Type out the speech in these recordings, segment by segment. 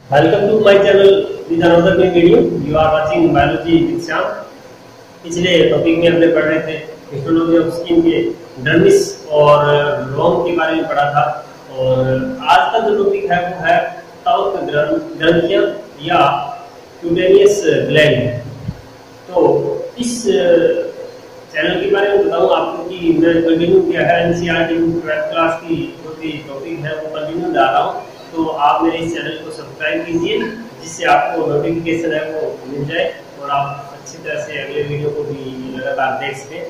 Welcome to my channel with another new video. You are watching biology with Shyam. पिछले topic में हमने पढ़ रहे थे हिस्टोलॉजी ऑफ स्किन के डर्मिस और लोम के बारे में पढ़ा था। और आज का जो टॉपिक है वो है त्वक ग्रंथियां या क्यूटेनियस ग्लैंड। तो इस चैनल के बारे में बताऊं आपको कि मैं कंटिन्यू किया है एनसीईआरटी 12th क्लास की जो भी टॉपिक है वो कंटिन्यू डाल रहा हूँ। तो आप मेरे इस चैनल को सब्सक्राइब कीजिए जिससे आपको नोटिफिकेशन है वो मिल जाए और आप अच्छी तरह से अगले वीडियो को भी लगातार देख सकें।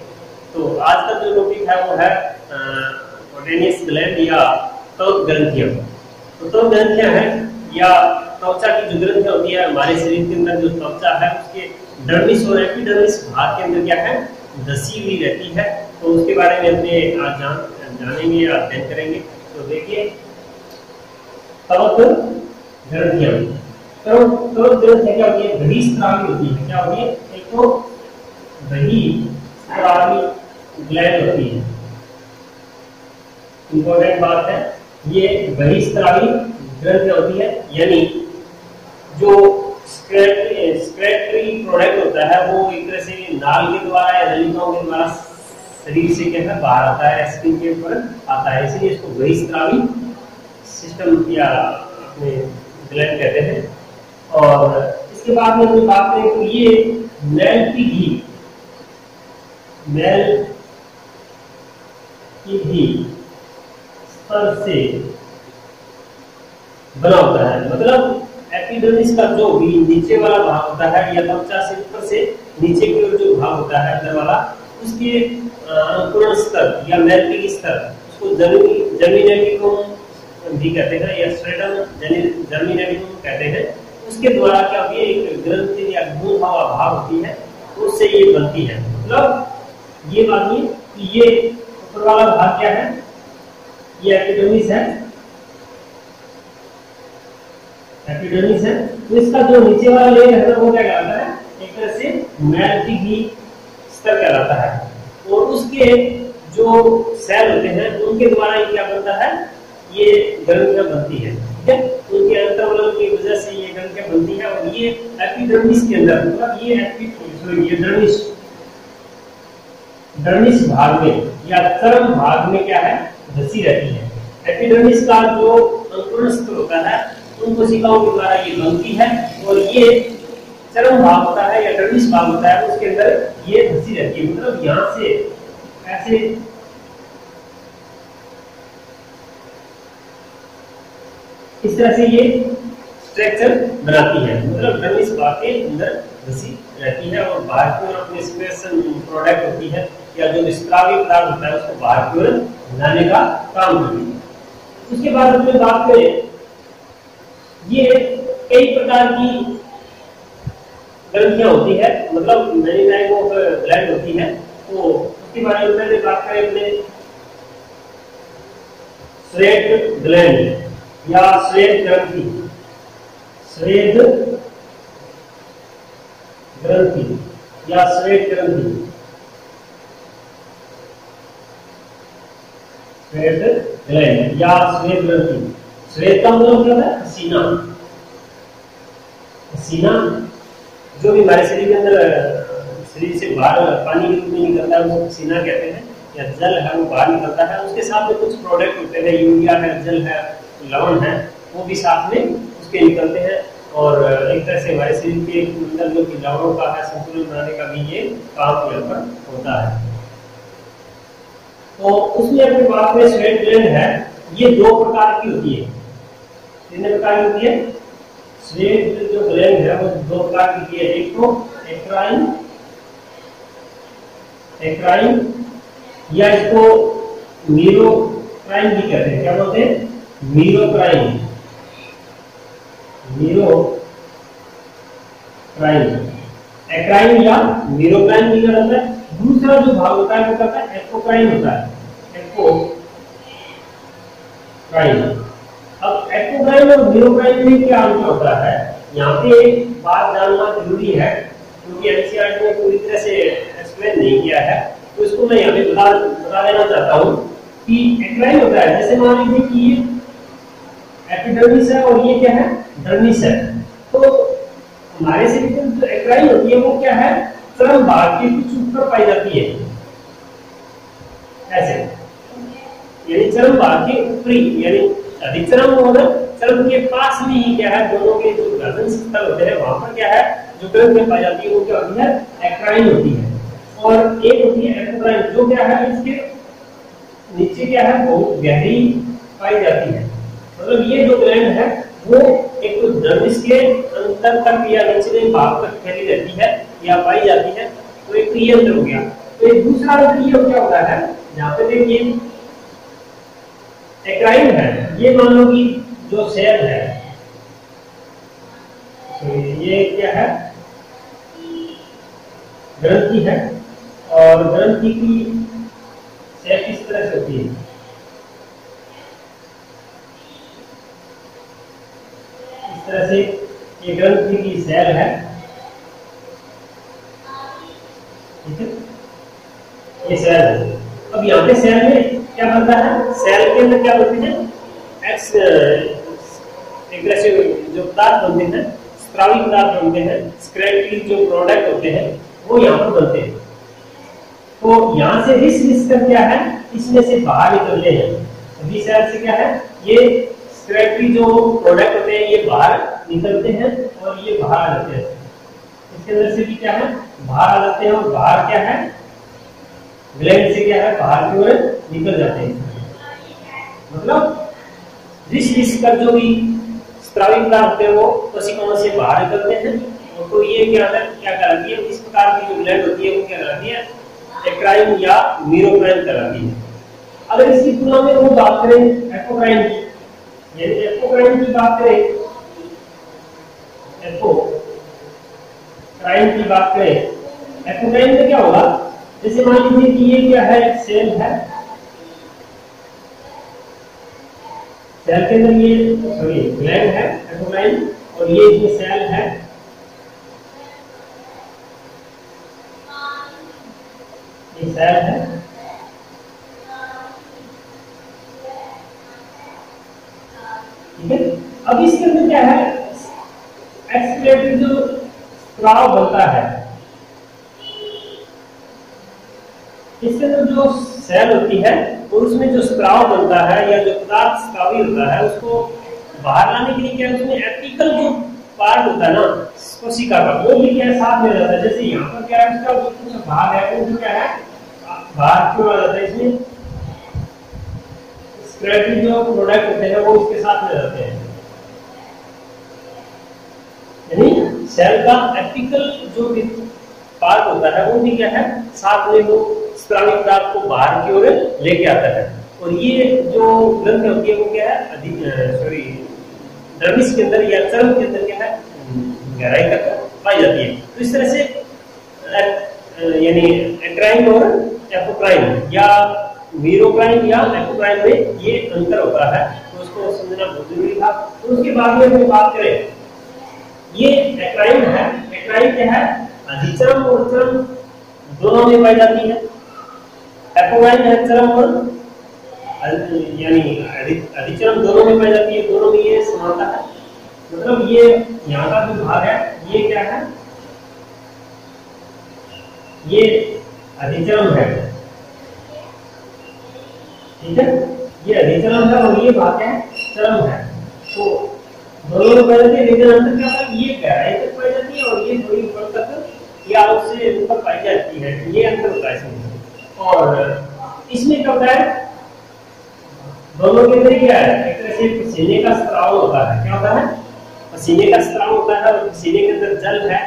तो आज का जो टॉपिक है वो है क्यूटेनियस ग्लैंड या त्वक ग्रंथियां। तो त्वक ग्रंथियां हैं या त्वचा की जो ग्रंथियां होती है हमारे शरीर के अंदर, जो त्वचा है उसके डर्मिस और एपिडर्मिस भाग के अंदर क्या है, धसी हुई रहती है। तो उसके बारे में अपने आज जानेंगे या अध्ययन करेंगे। तो देखिए त्वक ग्रंथियां, तो त्वक ग्रंथियां क्या होती है, बहिस्रावी होती है। क्या होती है, एक तो बहिस्रावी ग्लैंड होती है। इंपॉर्टेंट बात है, ये बहिस्रावी ग्रंथियां होती है, यानी जो स्क्रेटरी प्रोडक्ट होता है वो एक तरह से नाल के द्वारा या नलिकाओं के द्वारा शरीर से क्या है बाहर आता है, स्किन के ऊपर आता है, इसलिए इसको बहिस्रावी सिस्टम या अपने ग्लैंड कहते हैं। और इसके बाद में हम बात करें तो ये मैल की घी स्तर से बना होता है। मतलब एपिडर्मिस का जो भी नीचे वाला भाग होता है या त्वचा से ऊपर से नीचे की ओर जो भाग होता है अंदर वाला, उसके अंकुरण स्तर या मैल्टिक स्तर, उसको जर्मिनेटिकुम भी कहते हैं या स्ट्रेटम जर्मिनेटिकुम कहते हैं। उसके द्वारा क्या होती है, एक ग्रंथि या गूंद हवा भाग होती है, उससे ये बनती है। मतलब ये मानिए कि ये ऊपर वाला भाग क्या है, ये एपिडर्मिस है, एपिडर्मिस है। तो इसका जो नीचे वाला लेयर है वो क्या कहलाता है, एक तरह से मैल्टिक घी स्तर कहलाता है। और उसके जो सेल होते हैं उनके द्वारा ये क्या बनता है, ये ग्रंथियां बनती है। ठीक है, उनके अंतर्वलन की वजह से ये ग्रंथियां बनती है। और ये एपिडर्मिस के अंदर, मतलब ये डर्मिस भाग में या चर्म भाग में क्या है, धसी रहती है। एपिडर्मिस का जो अंकुरण स्तर होता है उन कोशिकाओं के द्वारा ये बनती है। और ये चर्म भाग होता है या डर्मिस भाग होता है उसके अंदर ये धसी रहती है। मतलब यहाँ से ऐसे इस तरह से ये स्ट्रक्चर बनाती है। मतलब डर्मिस भाग के अंदर धसी रहती है और बाहर की ओर अपने स्पेशल प्रोडक्ट होती है या जो स्रावी पदार्थ होता है उसको बाहर की ओर लाने का काम करती है। उसके बाद अपने बात करें, ये कई प्रकार की ग्रंथियां होती है, मतलब मैनी टाइप ऑफ ग्लैंड होती है। तो उसके बारे में पहले बात करें अपने स्वेट ग्लैंड या स्वेट ग्रंथि, स्वेट ग्रंथि या स्वेट ग्रंथि, स्वेट ग्लैंड या स्वेट ग्रंथि। स्वेत का मतलब क्या है, पसीना। पसीना जो भी हमारे शरीर के अंदर शरीर से बाहर पानी के रूप में निकलता है उसको पसीना कहते हैं, या जल है वो बाहर निकलता है। उसके साथ में कुछ प्रोडक्ट होते हैं, यूरिया है, जल है, लवण है, वो भी साथ में उसके निकलते हैं। और एक तरह से हमारे शरीर के अंदर जो कि लवणों का है संतुलन बनाने का भी ये काम यहाँ पर होता है। तो उसमें अपनी बात में स्वेट ग्लैंड है, ये दो प्रकार की होती है। कितने प्रकार की होती है, स्वेट जो ग्लैंड है वो दो प्रकार की होती है। एक तो एक्राइन या इसको मीरोक्राइन भी कहते हैं। क्या बोलते हैं, मीरोक्राइन, एक्राइन या मीरोक्राइन भी कहता है। दूसरा जो भाग होता है वो कहता है एक्वोक्राइन होता है, एक्वोक्राइन। अब एक्वोक्राइन और मीरोक्राइन में क्या अंतर होता है, यहाँ पे एक बात जानना जरूरी है क्योंकि एनसीईआरटी ने पूरी तरह से एक्सप्लेन नहीं किया है। तो इसको मैं यहाँ पे बता देना चाहता हूँ कि एक्राइन होता है, जैसे मान लीजिए कि ये एपिडर्मिस है और ये क्या है, डर्मिस है। तो हमारे शरीर में जो एक्राइन होती है वो क्या है, चरम भाग के कुछ ऊपर पाई जाती है, ऐसे, यानी चरम भाग के ऊपरी, यानी अधिचरम और चरम के पास में ही क्या है, दोनों के जो गर्दन स्थल होते हैं वहां पर क्या है, जो ग्रंथि पाई जाती है वो क्या होती है, एक्राइन होती है। और एक होती है एपोक्राइन, जो क्या है इसके नीचे क्या है, बहुत गहरी पाई जाती है। मतलब ये जो ग्लैंड है वो एक तो डर्मिस के अंदर तक या निचले भाग तक फैली रहती है या पाई जाती है, तो एक ये अंदर हो गया। तो एक दूसरा अंदर ये क्या होता है, यहाँ पे देखिए एक्राइन है, ये मान लो कि जो सेल है, तो ये क्या है, ग्रंथि है, और ग्रंथि की सेल किस तरह से होती है, इस तरह से ये ग्रंथि की सेल है, ठीक है, ये सेल है। अब यहाँ पे सेल में क्या बनता है, सेल के अंदर क्या बनते हैं, एक्स एक तरह से जो पदार्थ बनते हैं, स्त्रावी पदार्थ बनते हैं, स्क्रेटली जो प्रोडक्ट होते हैं वो यहाँ पर बनते हैं। तो यहाँ से रिस कर क्या है, इसमें से बाहर निकलते हैं। अभी सेल से क्या है, ये स्क्रेटली जो प्रोडक्ट होते हैं ये बाहर निकलते हैं और ये बाहर आ जाते हैं। इसके अंदर से भी क्या है, बाहर आ जाते हैं, और बाहर क्या है, ग्लैंड से क्या है, बाहर की ओर निकल जाते हैं। मतलब रिस कर जो भी स्त्रावी पदार्थ होते हैं वो कोशिकाओं से बाहर निकलते हैं, और तो ये क्या कहलाती है, इस प्रकार की जो ग्लैंड होती है वो क्या कहलाती है, एक्राइन या मीरोक्राइन कहलाती है। अगर इसकी तुलना में वो बात करें एपोक्राइन की, यानी एपोक्राइन की बात करें, एपोक्राइन की बात करें, एपोक्राइन में क्या होगा, जैसे मान लीजिए कि ये क्या है, एक सेल है, सेल के अंदर ये सॉरी ग्लैंड है एपोक्राइन, और ये इसमें सेल है, ये सेल है, ठीक है। अब इसके अंदर क्या है, एक्सक्रीटरी जो स्राव बनता है, इसके अंदर जो सेल होती है और उसमें जो स्त्राव बनता है या जो पदार्थ स्त्रावी होता है उसको बाहर लाने के लिए क्या है, उसमें एपिकल जो पार्ट होता है ना कोशिका का, वो भी क्या है, साथ में रहता है। जैसे यहाँ पर क्या है, उसका जो कुछ भाग है वो क्या है, बाहर क्यों आ जाता है, इसमें स्क्रेटरी जो प्रोडक्ट होते हैं वो इसके साथ में रहते हैं, यानी सेल का एपिकल जो पार्ट होता है वो भी क्या है, साथ में वो स्त्रावी पदार्थ को बाहर की ओर लेके आता है। और ये जो ग्रंथि होती है वो क्या है, सॉरी डर्मिस के अंदर या चर्म के अंदर क्या है, गहराई तक पाई जाती है। तो इस तरह से यानी एक्राइन और एपोक्राइन या मीरोक्राइन या एपोक्राइन में ये अंतर होता है, तो उसको समझना बहुत जरूरी था। तो उसके बाद में हम बात करें, ये एक्राइन है, एक्राइन क्या है, अधिचरम और चरम दोनों में पाई जाती है। एपोक्राइन है चरम और यानी अधिचरम दोनों में पाई जाती है, दोनों में ये समानता है। मतलब ये यहाँ का जो भाग है ये क्या है, ये अधिचरम है, ठीक है, ये अधिचरम है और ये भाग है चरम है। तो दोनों में पाई जाती है, लेकिन अंतर क्या है, ये गहराई तक पाई जाती है और ये थोड़ी ऊपर तक या उससे ऊपर पाई जाती है, ये अंतर होता है इसमें। और इसमें क्या होता है, दोनों के अंदर क्या है, एक तरह से पसीने का स्राव होता है। क्या होता है, पसीने का स्राव होता है, और पसीने के अंदर जल है,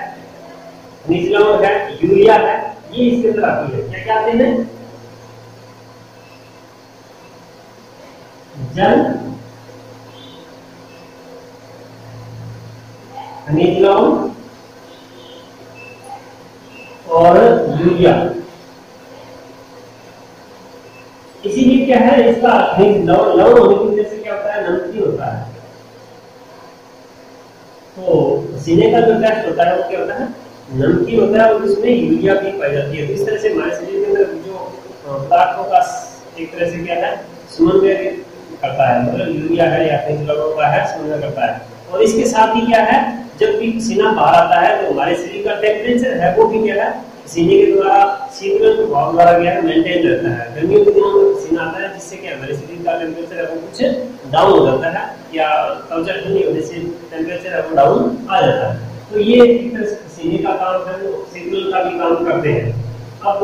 निचला है, यूरिया है, ये इसके अंदर आती है। क्या क्या आते हैं, जल, खनिज लवण और यूरिया। इसीलिए क्या है, इसका लवण होने की वजह से क्या होता है, नमकीन होता है। तो पसीने का जो टेस्ट होता है वो क्या होता है, नमकीन होता है, और इसमें यूरिया भी पाई जाती है। तो इस तरह से हमारे शरीर के अंदर जो पदार्थों का एक तरह से क्या है, समन्वय करता है, मतलब यूरिया है या खनिज लवणों का है, समन्वय करता है। और इसके साथ ही क्या है, जब भी पसीना बाहर आता है तो हमारे शरीर का टेम्परेचर है वो भी क्या है, पसीने के द्वारा शीतलन प्रभाव द्वारा क्या है मेंटेन रहता है। गर्मियों के दिनों में पसीना आता है जिससे कि हमारे शरीर का टेम्परेचर है वो कुछ डाउन हो जाता है, या त्वचा ठंडी होने से टेम्परेचर है वो डाउन आ जाता है। तो ये एक तरह से पसीने का काम है, वो शीतलन का भी काम करते हैं। अब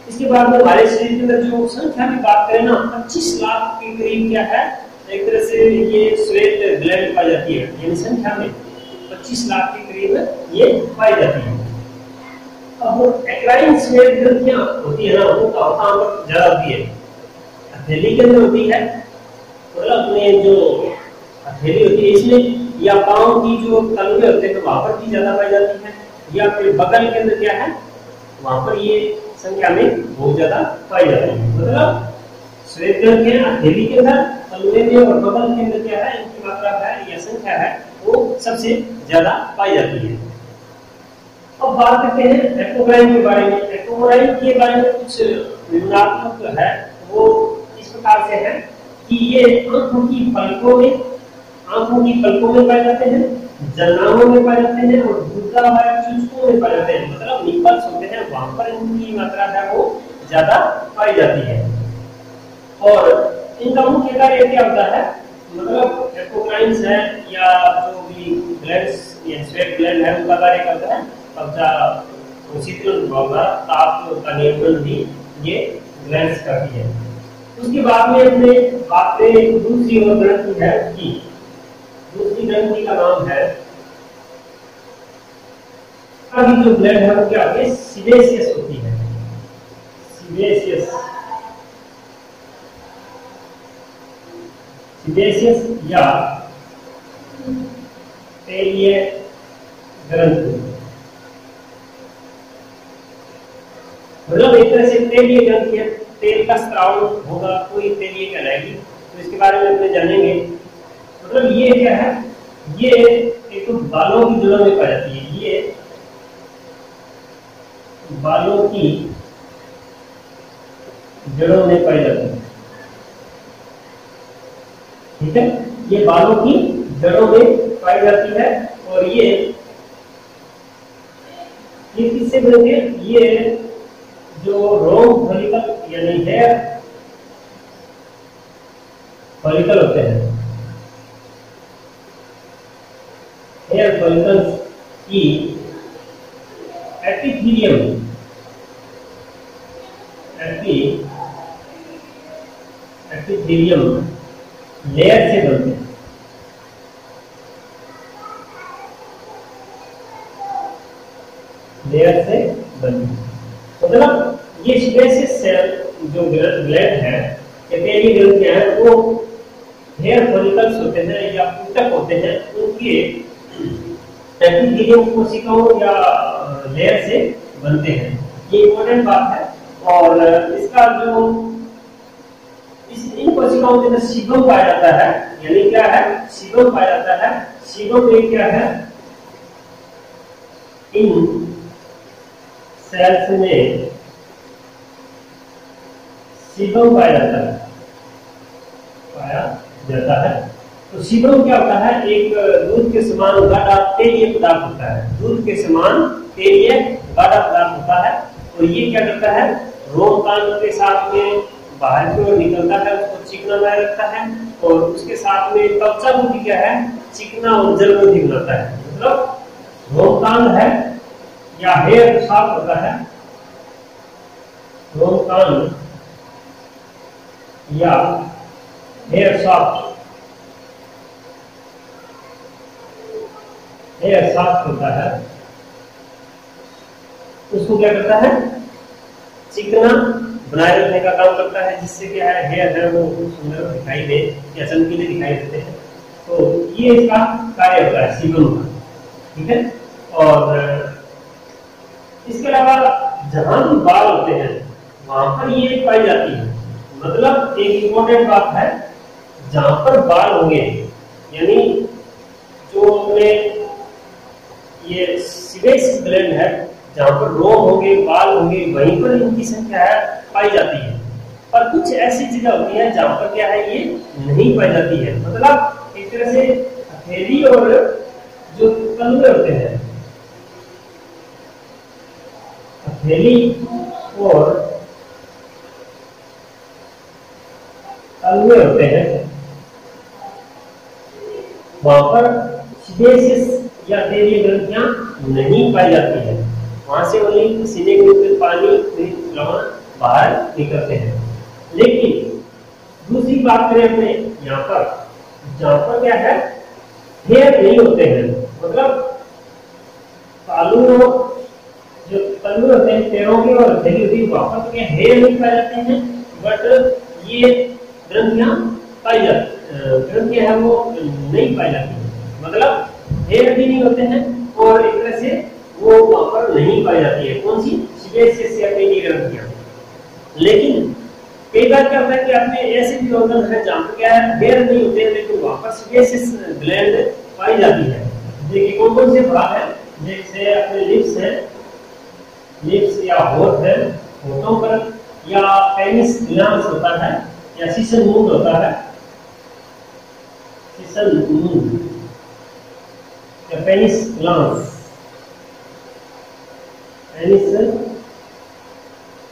इसके बाद में हमारे शरीर के अंदर जो संख्या की बात करें ना, 25 लाख के करीब क्या है, एक तरह से ये श्वेत ग्लैंड पाई जाती है, यानी संख्या में 25 लाख के करीब ये पाई जाती है। अब एक्राइन श्वेत ग्रंथियां होती है ना, वो कहाँ पर ज्यादा होती है, हथेली के अंदर होती है, मतलब अपने जो हथेली होती है इसमें, या पांव की जो तलवे होते हैं तो वहां पर भी ज्यादा पाई जाती है, या फिर बगल के अंदर क्या है वहां पर ये संख्या में बहुत ज्यादा पाई जाती है। मतलब श्वेत ग्रंथियां हथेली के अंदर, तलवे में और बगल के अंदर क्या है, इनकी मात्रा है या संख्या है वो सबसे ज्यादा पाई जाती है। अब बात करते हैं एक्टोक्राइन के बारे में। एक्टोक्राइन के बारे में कुछ निम्नात्मक है, वो इस प्रकार से है कि ये आंखों की पलकों में पाए जाते हैं, जनाओं में पाए जाते हैं और गुदा व चुचकों में पाए जाते हैं। मतलब निपल्स होते हैं वहां पर इनकी मात्रा है वो ज्यादा पाई जाती है। और इनका मुख्य कार्य क्या होता है, मतलब एक्टोक्राइन्स है या जो भी ग्लैंड्स या स्वेट ग्लैंड है उनका कार्य करता है त्वचा शीतलन द्वारा ताप का नियंत्रण भी ये ग्लैंड्स करती है। उसके बाद में अपने बात करें दूसरी और ग्रंथि है उसकी, दूसरी ग्रंथि का नाम है, अभी जो ग्लैंड है वो क्या होती है, सीबेशियस होती है। सीबेशियस या तेलीय ग्रंथि, मतलब एक तरह से तेलीय ग्रंथि है, तेल का स्राव होगा तो ये तेलीय कहलाएगी। तो इसके बारे में अपने जानेंगे। मतलब ये क्या है, ये एक तो बालों की जड़ों में पाई जाती है, ये बालों की जड़ों में पाई जाती है, ठीक है, ये बालों की जड़ों में पाई जाती है। और ये किससे बनती है, ये जो रोम फॉलिकल यानी हेयर फॉलिकल होते हैं, हेयर फॉलिकल्स की एपिथेलियम लेयर से बनते हैं। लेयर से बनते हैं, मतलब ये सीबेशियस सेल जो ग्लैंड है, तेलीय ग्रंथियां हैं, वो हेयर फॉलिकल्स होते हैं या ऊतक होते हैं, उनके एपिथेलियम कोशिकाओं या लेयर से बनते हैं। ये इम्पोर्टेंट बात है। और इसका जो इन कोशिकाओं के अंदर सीबम पाया जाता है, यानी क्या है, सीबम पाया जाता है। सीबम में क्या है, इन सेल्स में सीबम पाया जाता है। तो सीबम क्या होता है, एक दूध के समान गाढ़ा तेलीय पदार्थ होता है, दूध के समान तेलीय गाढ़ा पदार्थ होता है। और ये क्या करता है, रोमकांड के साथ में बाहर की ओर निकलता है, उसको चिकना बनाए रखता है, और उसके साथ में त्वचा को भी क्या है, चिकना और जलरोधी बनाता है। मतलब रोमकांड है या हेयर साफ होता है, रोमकांड या हेयर साफ होता है, उसको क्या करता है, चिकना बनाए रखने का काम करता है, जिससे क्या है, हेयर है वो सुंदर दिखाई दे या चमकीले दिखाई देते हैं। तो ये इसका कार्य होता है सीबम का, ठीक है। और इसके अलावा जहां भी बाल होते हैं वहां पर ये पाई जाती है। मतलब एक इम्पोर्टेंट बात है, जहां पर बाल होंगे, यानी जो अपने ये सीबेशियस ग्लैंड है, जहां पर रोम होंगे, बाल होंगे, वहीं पर इनकी संख्या पाई जाती है। पर कुछ ऐसी जगह होती है जहां पर क्या है, ये नहीं पाई जाती है। मतलब एक तरह से थैली और जो तलवे होते हैं, थैली और तलवे होते हैं, वहां पर सीबेसियस या तेलीय ग्रंथियां नहीं पाई जाती है। वहां से ओनली सीधे पानी लवण बाहर निकलते हैं। लेकिन दूसरी बात करें अपने यहाँ पर, जहां पर क्या है, हेयर नहीं होते हैं, मतलब तालू जो तलवे होते हैं पैरों के और थैली होती है, वहां पर क्या हेयर नहीं पाए जाते हैं, बट ये ग्रंथियां पाई जाती, ग्रंथियां है वो नहीं पाई जाती है, मतलब हेयर भी नहीं होते हैं और एक तरह से वो वहां पर नहीं पाई जाती है। कौन सी? सीबेसियस या तेलीय ग्रंथियां। लेकिन कई बार क्या होता है कि आपने ऐसे भी ऑर्गन है जहां पर क्या है, हेयर नहीं होते हैं लेकिन वहां पर सीबेसियस ग्लैंड पाई जाती है। देखिए कौन कौन से भाग है, जैसे अपने लिप्स है, लिप्स या होठ है, होठों पर, या पेनिस ग्लैंड होता है, या सीसन मूंड होता है, सीसन मूंड या पेनिस ग्लैंड, पेनिस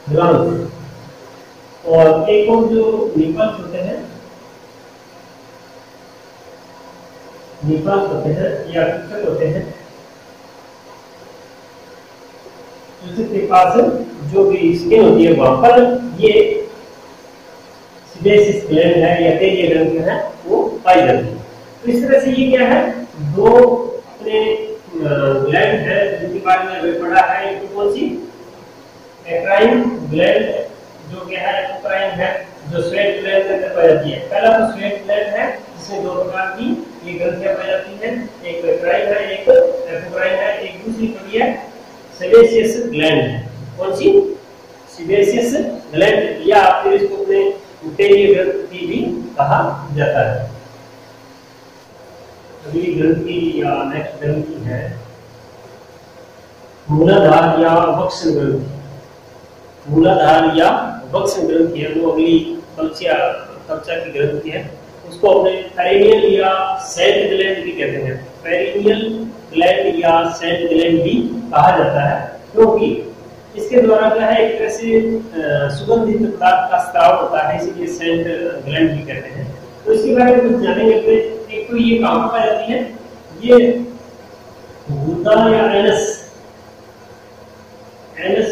ग्लैंड। और एक और जो निपल्स होते हैं, निपल्स होते हैं या टिकट होते हैं, के पास जो भी स्किन होती है वहां पर ये सीबेसियस ग्लैंड है या तेलीय ग्रंथि है वो पाई जाती है। तो इस तरह से ये क्या है, दो अपने ग्लैंड है जिनके बारे में अभी पढ़ा है। एक कौन सी? एक्राइन ग्लैंड, जो क्या है एक्राइन है, जो स्वेट ग्लैंड के अंदर पाई जाती है। पहला तो स्वेट ग्लैंड है जिसमें दो प्रकार की ये ग्रंथियां पाई जाती हैं, एक एक्राइन है, एक एपोक्राइन है। एक दूसरी पड़ी है सीबेसियस ग्लैंड। कौन सी? सीबेसियस ग्लैंड, या फिर इसको अपने तेलीय ग्रंथि भी कहा जाता है। अगली ग्रंथि या नेक्स्ट ग्रंथि है मूलाधार या वक्ष ग्रंथि। मूलाधार या वक्ष ग्रंथि है वो अगली कल्चा की ग्रंथि है। उसको अपने पेरिनियल या सेंट ग्लैंड भी कहते हैं, पेरिनियल ग्लैंड या सेंट ग्लैंड भी कहा जाता है, क्योंकि इसके द्वारा क्या है एक तरह से सुगंधित पदार्थ का स्राव होता है, इसीलिए सेंट ग्लैंड भी कहते हैं। तो इसके बारे में कुछ जानेंगे। तो एक तो ये कहाँ पाई जाती है, ये गुदा या एनस, एनस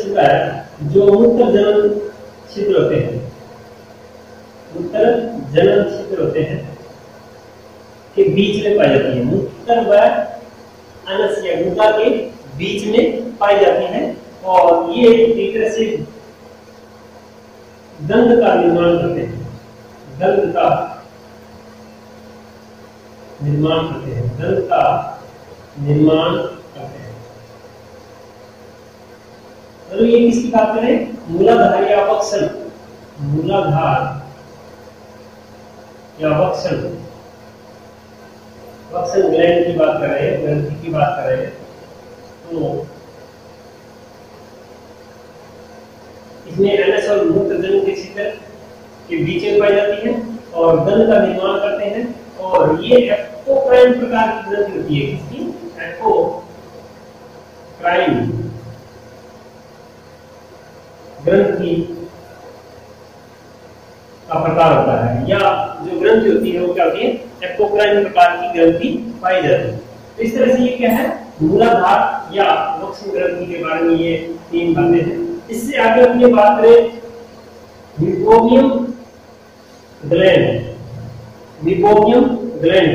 जो मूत्र जनन छिद्र होते हैं, मूत्र जनन छिद्र होते हैं के बीच में पाई जाती है। मूत्र व अनस या गुदा के बीच में पाई जाती है और ये एक तरह से दंत का निर्माण करते हैं, दंत का निर्माण करते हैं, दंत का निर्माण करते हैं। तो ये किसकी बात करें? मूलाधार या वक्सल, मूलाधार या वक्सल, वक्सल ग्लैंड की बात कर रहे हैं, ग्रंथि की बात कर रहे हैं। तो इसमें एनस और मूत्र जनन के छिद्र के बीच में पाई जाती है और दंत का निर्माण करते हैं। और ये एपोक्राइन प्रकार की ग्रंथि होती है। किसकी? एपोक्राइन ग्रंथि का प्रकार होता है, या जो ग्रंथि होती है वो क्या होती है? एपोक्राइन प्रकार की ग्रंथि पाई जाती है। तो इस तरह से ये क्या है, मूलाधार या वक्ष ग्रंथि के बारे में ये तीन बातें हैं। इससे आगे अपनी बात करें मिबोमियम ग्लैंड, मिबोमियम ग्लैंड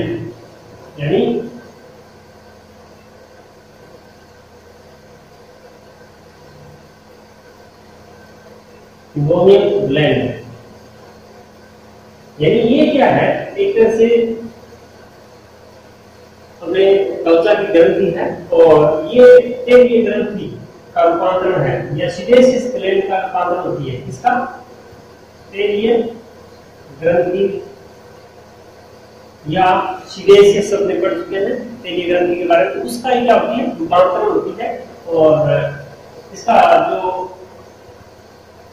यानी मिबोमियम ग्लैंड, यानी ये क्या है, एक तरह से हमें त्वचा की ग्रंथि है और ये तेलीय ग्रंथि का रूपांतरण है, या सीबेसियस ग्लैंड का रूपांतरण होती है। किसका? तेलीय ग्रंथि या सीबेसियस शब्द पढ़ चुके हैं तेलीय ग्रंथि के बारे में, उसका क्या होती है? रूपांतरण होती है। और इसका जो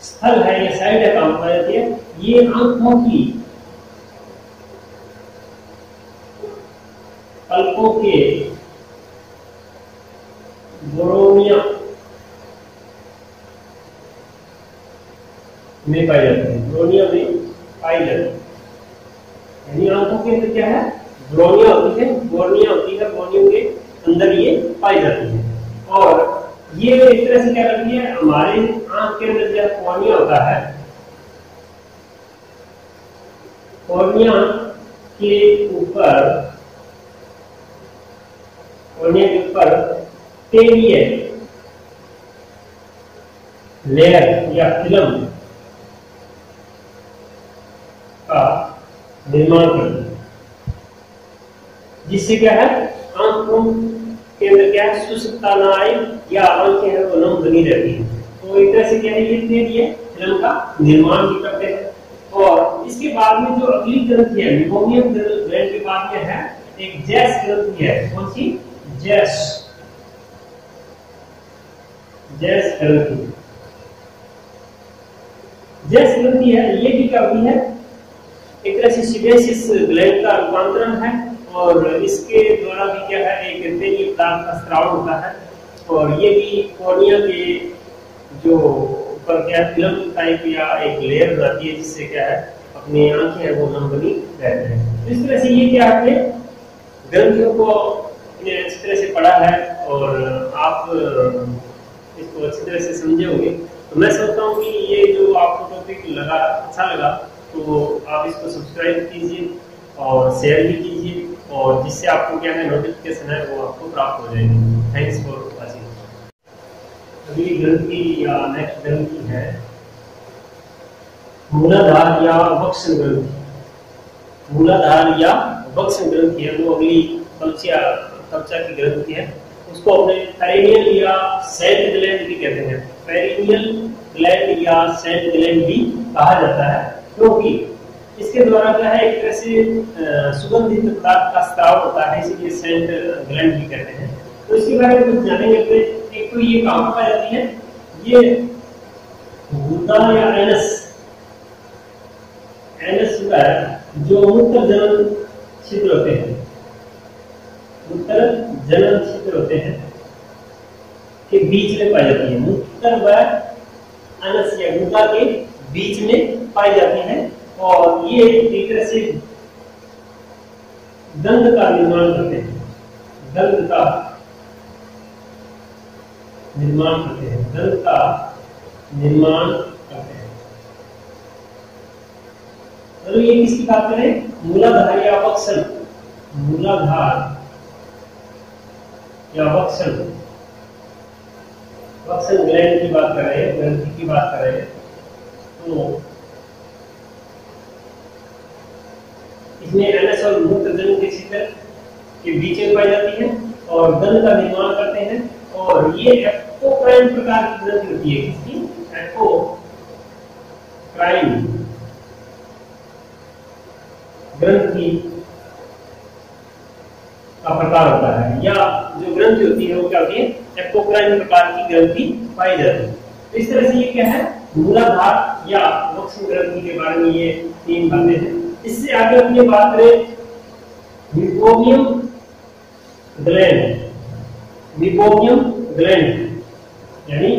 स्थल है या साइड है काम पाई जाती है, ये आंखों की में पाई जाती है, ब्रोनिया में पाई जाती है। यानी आंखों के अंदर क्या है, ब्रोनिया होती है, कॉर्निया होती है, कॉर्निया के अंदर ये पाई जाती है। और ये एक तरह से क्या करती है, हमारे आंख के अंदर जो कॉर्निया होता है, कॉर्निया के ऊपर, कॉर्निया के ऊपर तेलीय लेयर या फिल्म का निर्माण करती है, जिससे क्या है, आंखों के अंदर क्या है, सुसुप्तता ना आए या आंखें है वो नम बनी रहती है। तो एक तरह से क्या है, ये तेलीय फिल्म का निर्माण भी करते हैं। और इसके बाद में जो अगली ग्रंथि है, मेबोमियन ग्लैंड के बाद में है एक जेस ग्रंथि है। कौन सी? जेस, जेस ग्रंथि। जेस ग्रंथि है, ये भी क्या होती है, एक तरह से सीबेसिस ग्लैंड का रूपांतरण है। और इसके द्वारा भी क्या है, एक तेलीय पदार्थ का स्राव होता है। और ये भी कॉर्निया के जो ऊपर क्या फिल्म टाइप या एक लेयर बनाती है, जिससे क्या है, अपनी आंखें है वो नम बनी रहती है। तो इस तरह से ये क्या है, ग्रंथियों को आपने अच्छी तरह से पढ़ा है और आप इसको अच्छी तरह से समझे होंगे। तो मैं सोचता हूँ कि ये जो आपको टॉपिक लगा, अच्छा लगा, तो आप इसको सब्सक्राइब कीजिए और शेयर भी कीजिए, और जिससे आपको क्या है, नोटिफिकेशन है वो आपको प्राप्त हो जाएगी। Thanks for watching. अगली ग्रंथि या नेक्स्ट ग्रंथि है मूलाधार या वक्ष ग्रंथि। मूलाधार या वक्ष ग्रंथि है वो अगली कक्षा की ग्रंथि है। उसको अपने पेरिनियल या सेंट ग्लैंड भी कहते हैं। पेरिनियल ग्लैंड या सेंट ग्लैंड भी कहा जाता है, क्योंकि इसके द्वारा क्या है, एक तरह से सुगंधित पदार्थ का स्राव होता है, इसलिए सेंट ग्लैंड भी कहते हैं। तो इसके बारे में कुछ जानेंगे। एक तो ये कहाँ पाई जाती है, ये गुदा या एनस, एनस पर जो मूत्र जनन छिद्र होते हैं, मूत्र जनन छिद्र होते हैं के बीच में पाई जाती है। मूत्र व एनस या गुदा के बीच में पाई जाती है। और ये एक तरह से दंत का निर्माण करते हैं, दंत का निर्माण करते हैं, दंत का निर्माण करते हैं। तो ये किसकी बात करें, मूलाधार या वक्सल, मूलाधार या वक्सल, वक्सल ग्लैंड की बात कर रहे हैं, ग्रंथि की बात कर रहे हैं। तो इसमें एनस और मूत्र जनन के छिद्र के बीच में पाई जाती है और दंत का निर्माण करते हैं। और ये एक्पोक्राइन प्रकार की ग्रंथि होती है। किसकी? एक्पोक्राइन ग्रंथि का प्रकार होता है, या जो ग्रंथि होती है वो क्या होती है, एक्पोक्राइन प्रकार की ग्रंथि पाई जाती है। तो इस तरह से ये क्या है, मूलाधार या वक्ष ग्रंथि के बारे में ये तीन बातें हैं। इससे आगे अपनी बात करें मेबोमियन ग्लैंड, मेबोमियन ग्लैंड यानी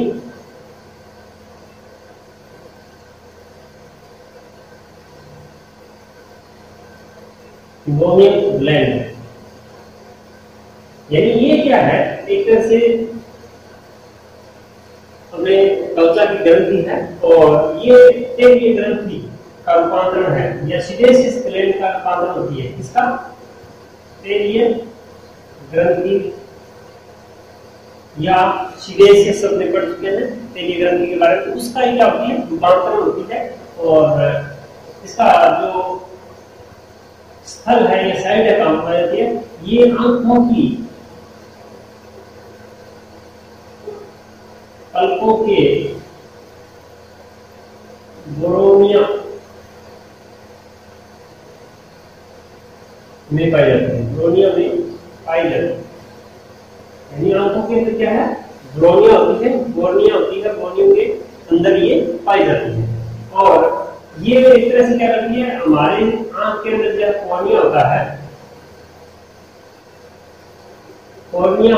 मेबोमियन ग्लैंड, यानी ये क्या है, एक तरह से हमने त्वचा की ग्रंथि है और ये तेलीय ग्रंथि का रूपांतरण है, या सीबेसिस ग्लैंड का रूपांतरण होती है। इसका तेलीय ग्रंथि या सीबेसिस शब्द पढ़ चुके हैं तेलीय ग्रंथि के बारे में, उसका क्या होती है, रूपांतरण होती है। और इसका जो स्थल है या साइड है काम पाई जाती है, ये आंखों की पलकों के बोरोनिया में पाई जाती है, ब्रोनिया में पाई जाती है। यानी आंखों के अंदर क्या है, ब्रोनिया होती है, कॉर्निया होती है, कॉर्निया के अंदर ये पाई जाती है। और ये एक तरह से क्या करती है, हमारे आंख के अंदर जो कॉर्निया होता है, कॉर्निया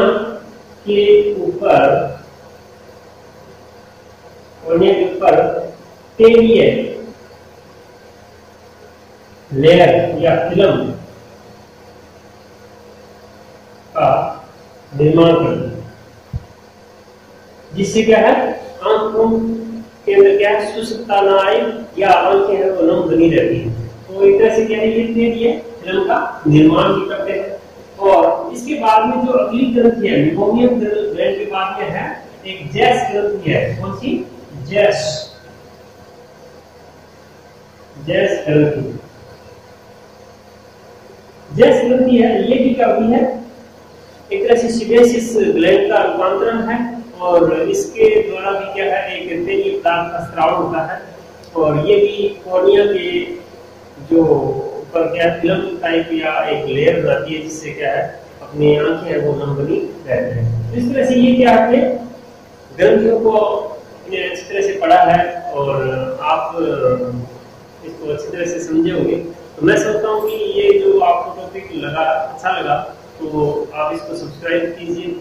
के ऊपर, कॉर्निया के ऊपर के लिए लेयर या फिल्म का निर्माण करते हैं, जिससे क्या है आंखों के अंदर क्या है सुसुप्ता ना आए या आंखें है वो नम बनी रहती है। तो एक तरह से क्या है ये फिल्म का निर्माण भी करते हैं। और इसके बाद में जो अगली ग्रंथि है मेबोमियन ग्लैंड के बाद में है एक जैस ग्रंथि है। कौन सी? जैस ग्रंथि। जैस ग्रंथि है ये भी क्या होती है एक तरह से सीबेसिस ग्लैंड का रूपांतरण है और इसके द्वारा भी क्या है एक तेलीय पदार्थ का स्राव होता है और ये भी कॉर्निया के जो ऊपर क्या फिल्म टाइप या एक लेयर बनाती है जिससे क्या है अपनी आंखें है वो नम बनी रहते हैं। तो इस तरह से ये क्या आपने ग्रंथियों को अपने अच्छी तरह से पढ़ा है और आप इसको अच्छी तरह से समझे होंगे। तो मैं सोचता हूँ कि ये जो आपको टॉपिक लगा अच्छा लगा तो आप इसको सब्सक्राइब कीजिए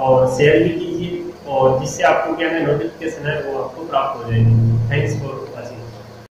और शेयर भी कीजिए और जिससे आपको क्या है नोटिफिकेशन है वो आपको प्राप्त हो जाएगी। Thanks for